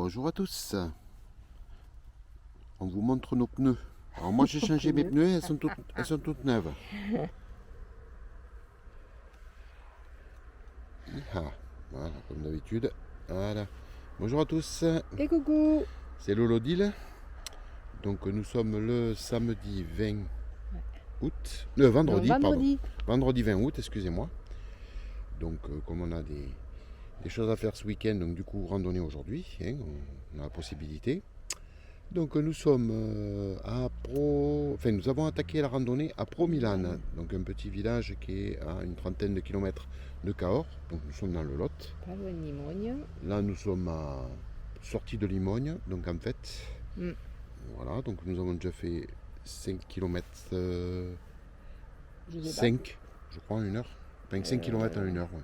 Bonjour à tous. On vous montre nos pneus. Alors moi j'ai changé mes pneus, elles sont toutes neuves. Ah, voilà, comme d'habitude. Voilà. Bonjour à tous. Et coucou. C'est Lolodile. Donc nous sommes le samedi 20 août. Vendredi, pardon. Vendredi 20 août, excusez-moi. Donc comme on a des choses à faire ce week-end, donc du coup randonnée aujourd'hui, hein, on a la possibilité. Donc nous sommes nous avons attaqué la randonnée à Pro-Milan, donc un petit village qui est à une trentaine de kilomètres de Cahors. Donc nous sommes dans le Lot. Pas loin de Limogne. Là nous sommes à sortie de Limogne, donc en fait, voilà, donc nous avons déjà fait 5 km, 5, je crois, en 1 heure. 5 km en 1 heure, ouais.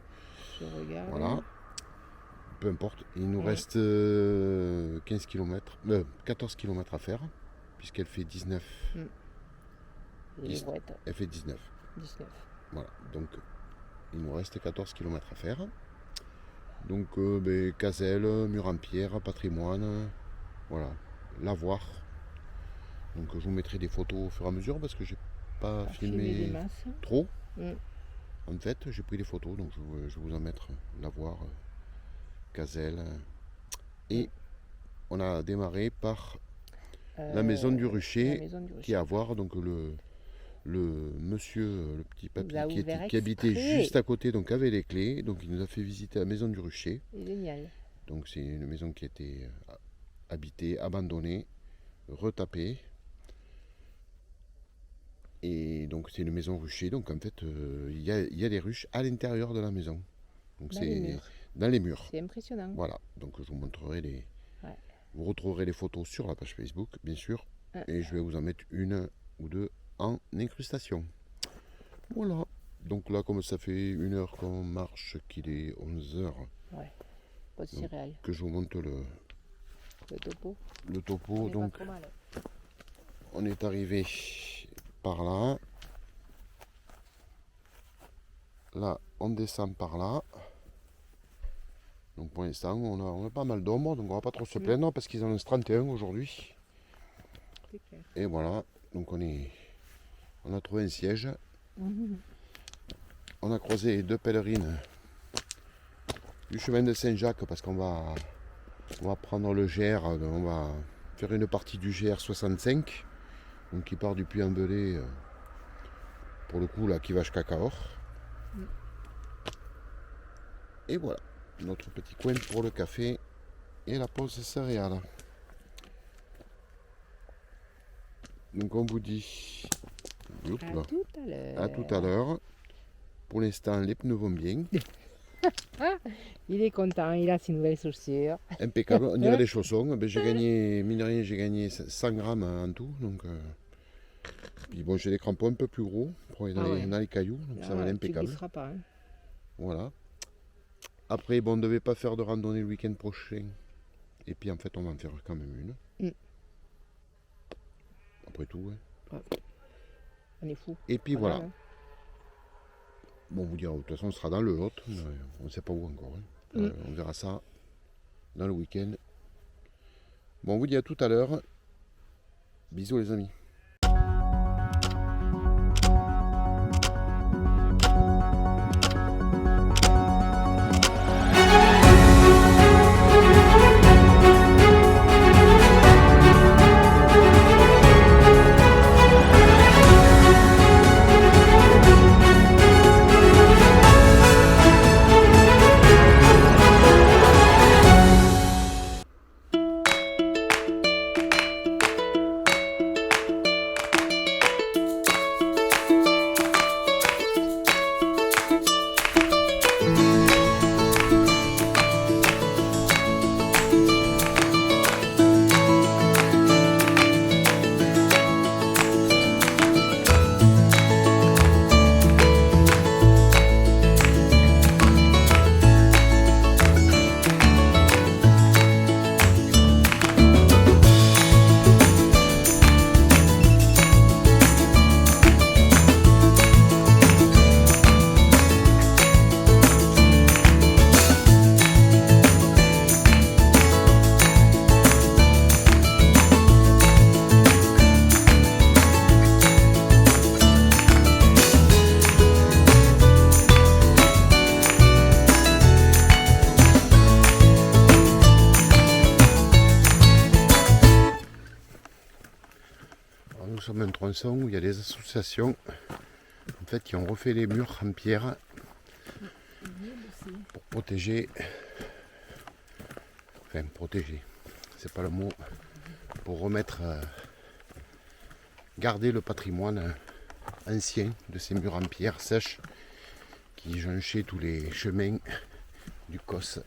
Je regarde. Voilà. Peu importe, il nous reste 15 km, 14 km à faire, puisqu'elle fait 19. Elle fait 19. Voilà, donc il nous reste 14 km à faire. Donc Caselle, mur en pierre, patrimoine, voilà, Lavoir. Donc je vous mettrai des photos au fur et à mesure parce que j'ai pas filmé trop. En fait, j'ai pris des photos, donc je vais vous en mettre. Lavoir, Caselle. Et on a démarré par la maison du Rucher, qui est à voir, donc le monsieur, le petit papy qui habitait juste à côté, donc avait les clés, donc il nous a fait visiter la maison du Rucher. Génial. Donc c'est une maison qui a été habitée, abandonnée, retapée. Et donc c'est une maison rucher, donc en fait il y a des ruches à l'intérieur de la maison. Donc c'est dans les murs. C'est impressionnant. Voilà, donc je vous montrerai vous retrouverez les photos sur la page Facebook, bien sûr. Et je vais vous en mettre une ou deux en incrustation. Voilà. Donc là, comme ça fait 1 heure qu'on marche, qu'il est 11h. Ouais. Pas de céréales. Que je vous montre le topo. Le topo, donc on est arrivé par là. Là, on descend par là. Donc pour l'instant, on a pas mal d'ombre, donc on va pas trop se plaindre parce qu'ils en ont 31 aujourd'hui. Et voilà, donc on a trouvé un siège. On a croisé 2 pèlerines du chemin de Saint-Jacques parce qu'on va prendre le GR, on va faire une partie du GR 65, donc qui part du Puy-en-Velay, pour le coup là, qui va jusqu'à Cahors. Et voilà, notre petit coin pour le café et la pause céréales. Donc on vous dit à tout à l'heure. Pour l'instant, les pneus vont bien. Il est content, il a ses nouvelles chaussures. Impeccable, on dirait les chaussons. J'ai gagné, mine de rien, j'ai gagné 100 grammes en tout. Donc, puis bon, j'ai des crampons un peu plus gros pour aller dans les cailloux, donc ça va aller impeccable. Tu ne pas. Hein. Voilà. Après, bon, on ne devait pas faire de randonnée le week-end prochain. Et puis en fait, on va en faire quand même une. Après tout, ouais. On est fou. Et puis voilà. Bon, on vous dira, de toute façon, on sera dans le Lot, on ne sait pas où encore. Hein. On verra ça dans le week-end. Bon, on vous dit à tout à l'heure. Bisous les amis. tronçons où il y a des associations en fait, qui ont refait les murs en pierre pour protéger, c'est pas le mot, pour remettre, garder le patrimoine ancien de ces murs en pierre sèche qui jonchaient tous les chemins du Causse.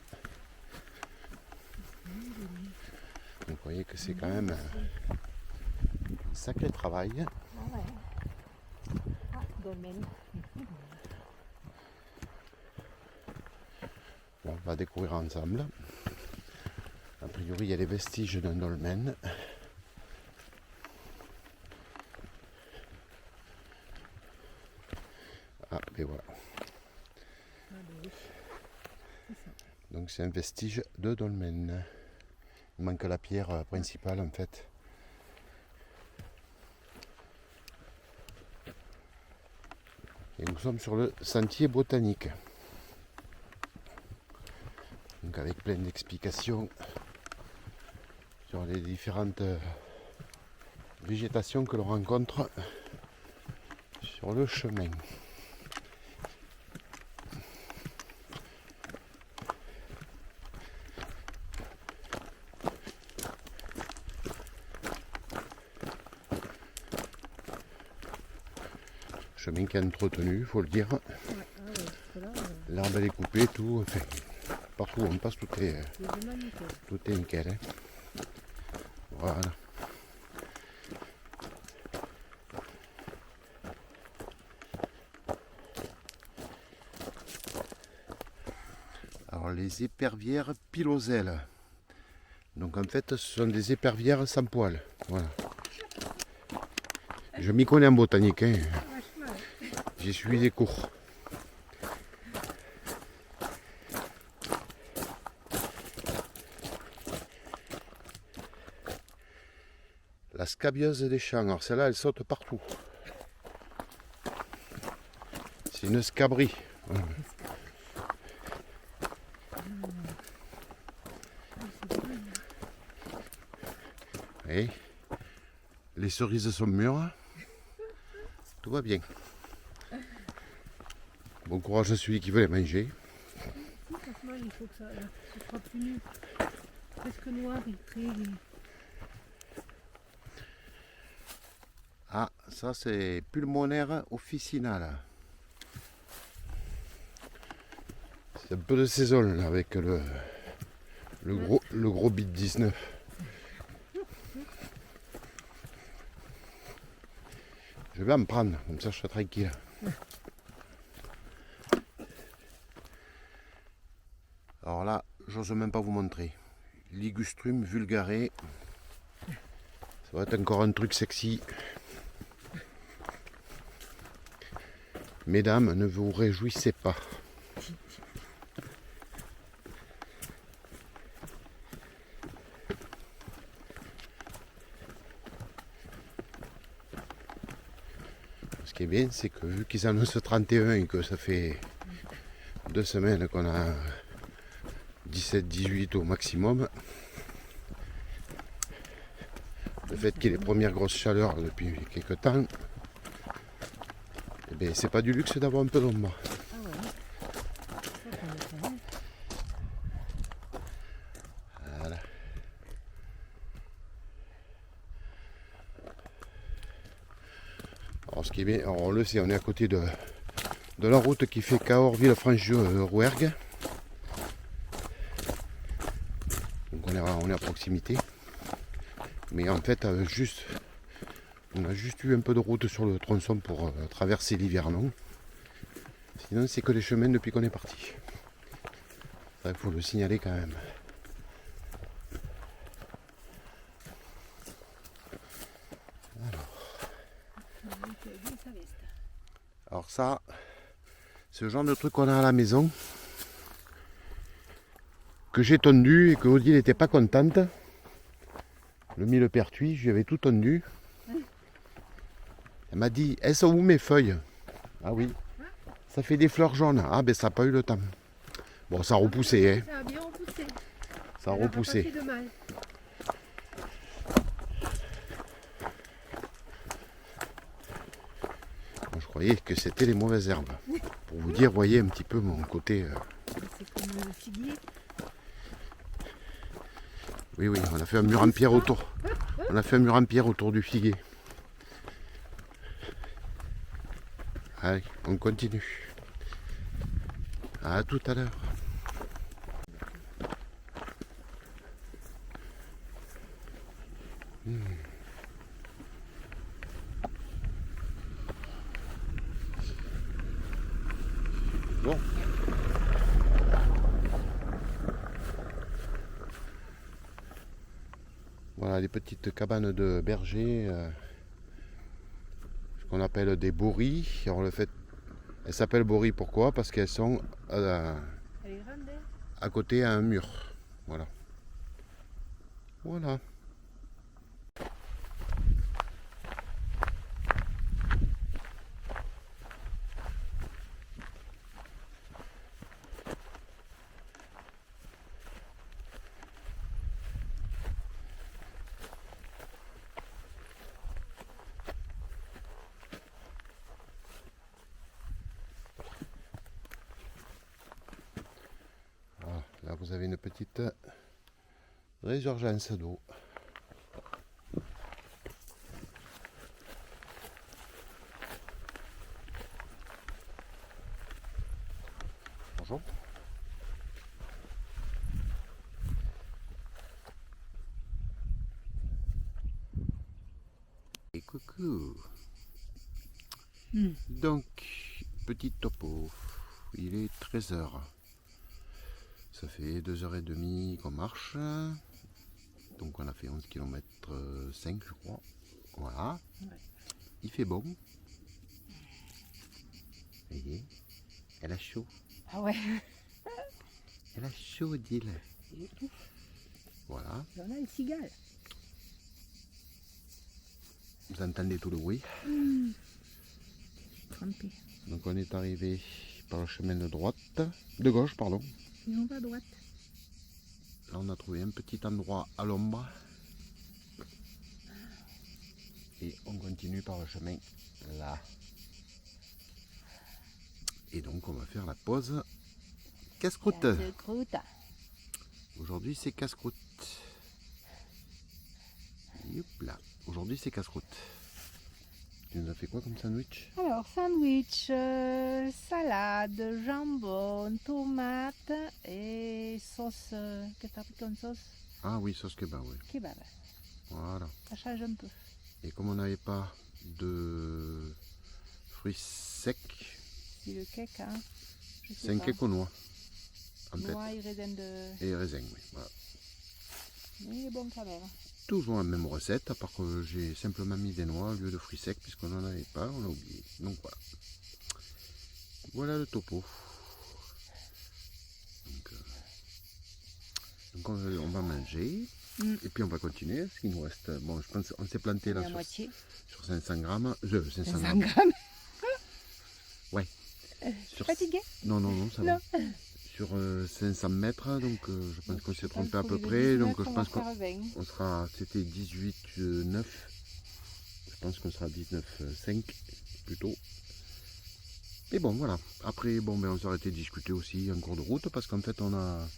Donc vous voyez que c'est quand même un sacré travail. Ah ouais. Ah, dolmen. On va découvrir ensemble. A priori, il y a les vestiges d'un dolmen. Ah, et voilà. Donc c'est un vestige de dolmen. Il manque la pierre principale en fait. Et nous sommes sur le sentier botanique. Donc avec plein d'explications sur les différentes végétations que l'on rencontre sur le chemin. Chemin qui est entretenu, il faut le dire. L'herbe elle est coupée, tout. Enfin, partout où on passe, tout est nickel. Hein. Voilà. Alors les épervières piloselles. Donc en fait ce sont des épervières sans poils. Voilà. Je m'y connais en botanique. Hein. J'ai suivi des cours. La scabieuse des champs. Alors celle-là, elle saute partout. C'est une scabrie. Voilà. Et les cerises sont mûres. Tout va bien. Bon courage à celui qui veut les manger. Franchement, il faut que ça soit plus nu. Presque noir et très... Ah, ça c'est pulmonaire officinal. C'est un peu de saison là, avec le gros bit 19. Je vais en prendre, comme ça je serai tranquille. Alors là, j'ose même pas vous montrer. Ligustrum vulgare. Ça va être encore un truc sexy. Mesdames, ne vous réjouissez pas. Ce qui est bien, c'est que vu qu'ils annoncent 31 et que ça fait 2 semaines qu'on a 17-18 au maximum, le fait qu'il y ait les premières grosses chaleurs depuis quelques temps, eh bien, c'est pas du luxe d'avoir un peu d'ombre. Voilà. Alors ce qui est bien, alors on le sait, on est à côté de la route qui fait Cahors-Villefranche-Rouergue. Donc on est à proximité. Mais en fait, on a juste eu un peu de route sur le tronçon pour traverser l'Hivernon. Sinon, c'est que les chemins depuis qu'on est parti. Il faut le signaler quand même. Alors ça, c'est le genre de truc qu'on a à la maison, que j'ai tondu et que Odile n'était pas contente. Le millepertuis, je lui avais tout tondu. Elle m'a dit, elles sont où mes feuilles? Ah oui, ça fait des fleurs jaunes. Ah ben ça n'a pas eu le temps. Bon, ça a repoussé, hein. Ça a bien repoussé. Ça a repoussé. Ça n'a pas fait de mal. croyais que c'était les mauvaises herbes. Pour vous dire, voyez un petit peu mon côté... C'est comme le figuier. Oui, oui, on a fait un mur en pierre autour. On a fait un mur en pierre autour du figuier. Allez, on continue. À tout à l'heure. Bon. Voilà les petites cabanes de berger, ce qu'on appelle des bourris. Alors le fait, elles s'appellent bourris pourquoi? Parce qu'elles sont à côté à un mur. Voilà. Voilà. Là, vous avez une petite résurgence d'eau. Bonjour. Et coucou. Donc, petit topo. Il est 13h. Ça fait 2h30 qu'on marche. Donc on a fait 11 km 5 je crois. Voilà. Ouais. Il fait bon. Vous voyez, elle a chaud. Ah ouais. Elle a chaud, dit-il. Voilà. Et on a une cigale. Vous entendez tout le bruit. Trempé. Donc on est arrivé par le chemin de droite, de gauche pardon. Et on va à droite. Là on a trouvé un petit endroit à l'ombre. Et on continue par le chemin là. Et donc on va faire la pause casse-croûte. Aujourd'hui c'est casse-croûte. Là. Aujourd'hui c'est casse-croûte. Tu nous as fait quoi comme sandwich? Alors sandwich, salade, jambon, tomate et sauce. Qu'est-ce que tu as pris comme sauce? Ah oui, sauce kebab, oui. Kebab. Voilà. Ça change un peu. Et comme on n'avait pas de fruits secs, c'est le cake, hein? C'est un cake aux noix. En noix et raisin Et raisin, oui. Voilà. Mais il est bon quand même. Toujours la même recette, à part que j'ai simplement mis des noix au lieu de fruits secs, puisqu'on n'en avait pas, on a oublié. Donc voilà. Voilà le topo. Donc on va manger, et puis on va continuer. Ce qui nous reste, bon, je pense qu'on s'est planté là sur 500 grammes. 500 grammes. Ouais. Fatigué? Non, ça va. Sur 500 mètres, donc je pense qu'on s'est trompé à peu près, donc je pense qu'on sera, c'était 18,9, je pense qu'on sera 19,5 plutôt. Et bon voilà, après bon ben on s'est arrêté de discuter aussi en cours de route, parce qu'en fait on a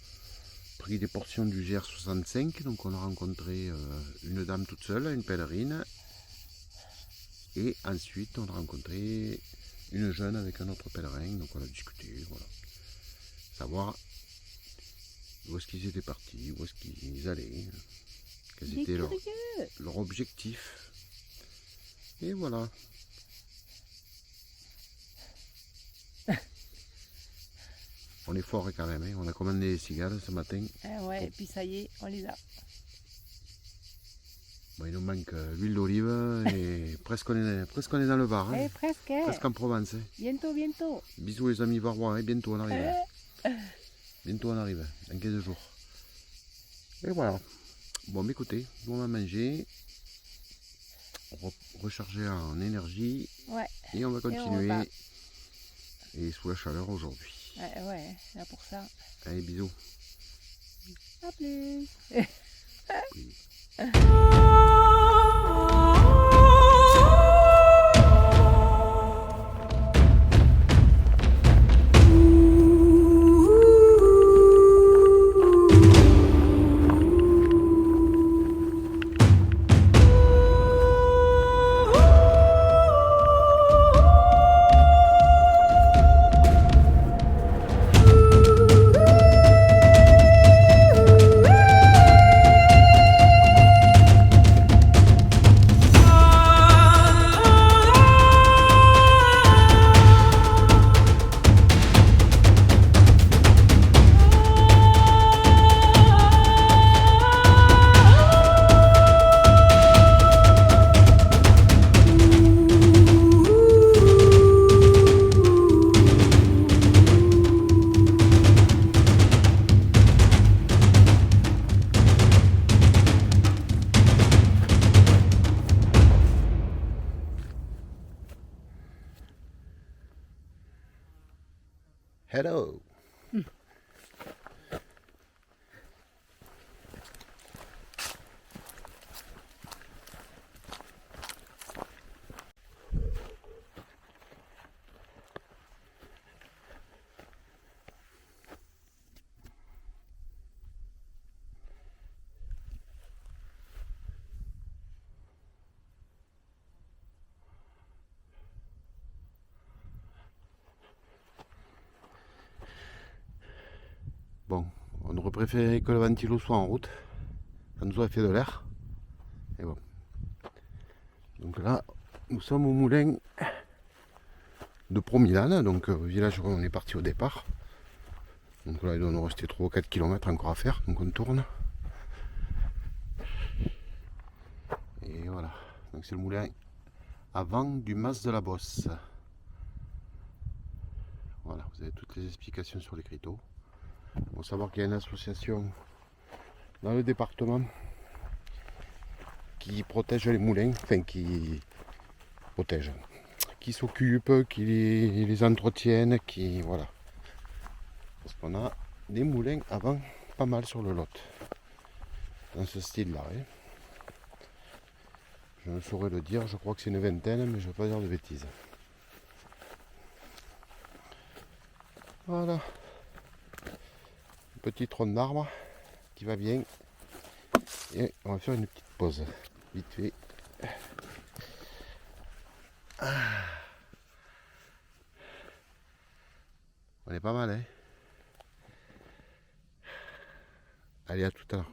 pris des portions du GR65, donc on a rencontré une dame toute seule, une pèlerine, et ensuite on a rencontré une jeune avec un autre pèlerin, donc on a discuté, voilà. Savoir où est-ce qu'ils étaient partis, où est-ce qu'ils allaient, quels étaient leur objectif. Et voilà. On est fort quand même, hein. On a commandé des cigales ce matin. Ouais, et puis ça y est, on les a. Bon, il nous manque l'huile d'olive et presque on est dans le Var. Hein. Presque en Provence. Hein. Bientôt. Bisous les amis varois, hein. Bientôt on arrive. Bientôt on arrive, dans 15 jours. Et voilà. Bon, mais écoutez, nous on va manger, recharger en énergie, et on va continuer. Et sous la chaleur aujourd'hui. Ouais, là pour ça. Allez, bisous. À plus. Hello. Bon, on aurait préféré que le ventilo soit en route. Ça nous aurait fait de l'air. Et bon. Donc là, nous sommes au moulin de Promilane, donc village où on est parti au départ. Donc là, il doit nous rester 3 ou 4 km encore à faire, donc on tourne. Et voilà, donc c'est le moulin avant du Mas de la Bosse. Voilà, vous avez toutes les explications sur l'écriteau. Il faut savoir qu'il y a une association dans le département qui protège les moulins, enfin qui protège, qui s'occupe, qui les entretiennent, qui voilà. Parce qu'on a des moulins avant pas mal sur le Lot, dans ce style-là. Hein. Je ne saurais le dire, je crois que c'est une vingtaine, mais je ne veux pas dire de bêtises. Voilà. Petit tronc d'arbre qui va bien. Et on va faire une petite pause, vite fait. On est pas mal, hein. Allez, à tout à l'heure.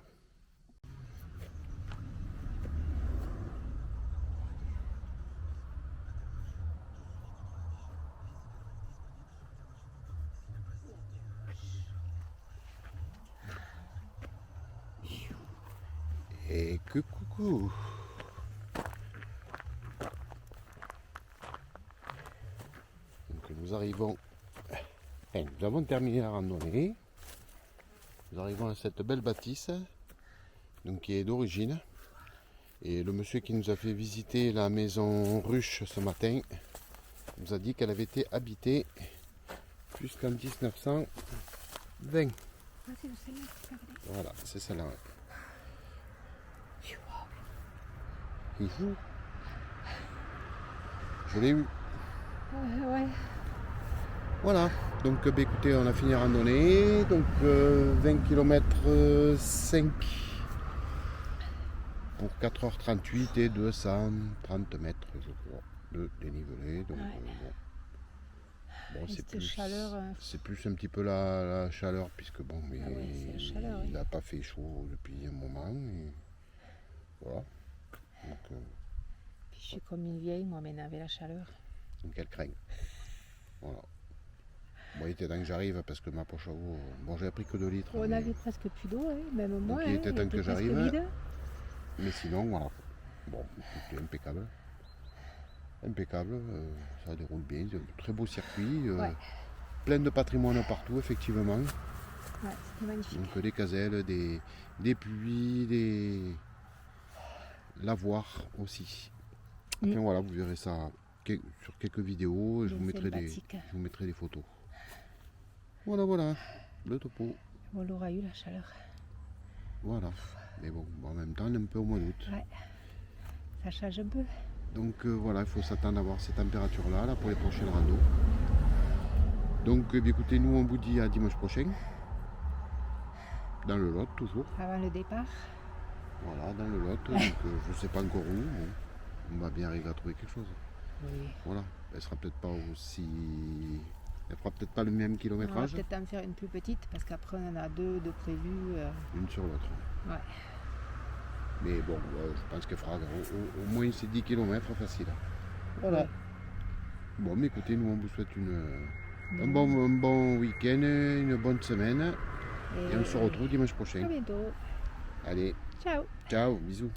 Et coucou. Donc nous arrivons, nous avons terminé la randonnée. Nous arrivons à cette belle bâtisse, donc qui est d'origine. Et le monsieur qui nous a fait visiter la maison ruche ce matin nous a dit qu'elle avait été habitée jusqu'en 1920. Ah, c'est celle-là. Voilà, c'est celle-là. Youhou. Je l'ai eu. Ouais. Voilà, donc écoutez, on a fini la randonnée, donc 20 km 5 pour 4h38 et 230 mètres, je crois, de dénivelé. Donc bon, c'est plus un petit peu la chaleur, puisque bon, mais il n'a pas fait chaud depuis un moment. Et voilà. Donc, Puis je suis comme une vieille, moi, m'énerver la chaleur. Donc elle craint. Voilà. Bon, il était temps que j'arrive parce que ma poche à eau, bon, j'ai pris que 2 litres. On avait presque plus d'eau, hein, même moi. Donc il était temps que j'arrive. Vide. Mais sinon, voilà. Bon, c'était impeccable. Impeccable, ça déroule bien. De très beau circuit. Plein de patrimoine partout, effectivement. Ouais, c'était magnifique. Donc des gazelles, des puits, lavoirs aussi. Enfin voilà, vous verrez ça sur quelques vidéos. Je vous mettrai des photos. Voilà, le topo. On aura eu la chaleur. Voilà, mais bon, en même temps, on est un peu au mois d'août. Ouais, ça change un peu. Donc voilà, il faut s'attendre à avoir ces températures-là là, pour les prochaines randos. Donc écoutez, nous on vous dit à dimanche prochain. Dans le Lot, toujours. Avant le départ. Voilà, dans le Lot. Donc je ne sais pas encore où, mais on va bien arriver à trouver quelque chose. Oui. Voilà, elle sera peut-être pas aussi... Elle fera peut-être pas le même kilométrage. On va peut-être en faire une plus petite parce qu'après on en a 2 de prévues. Une sur l'autre. Ouais. Mais bon, je pense qu'elle fera au moins ces 10 km facile. Voilà. Ouais. Bon, mais écoutez, nous on vous souhaite un bon week-end, une bonne semaine. Et on se retrouve dimanche prochain. À bientôt. Allez. Ciao. Ciao, bisous.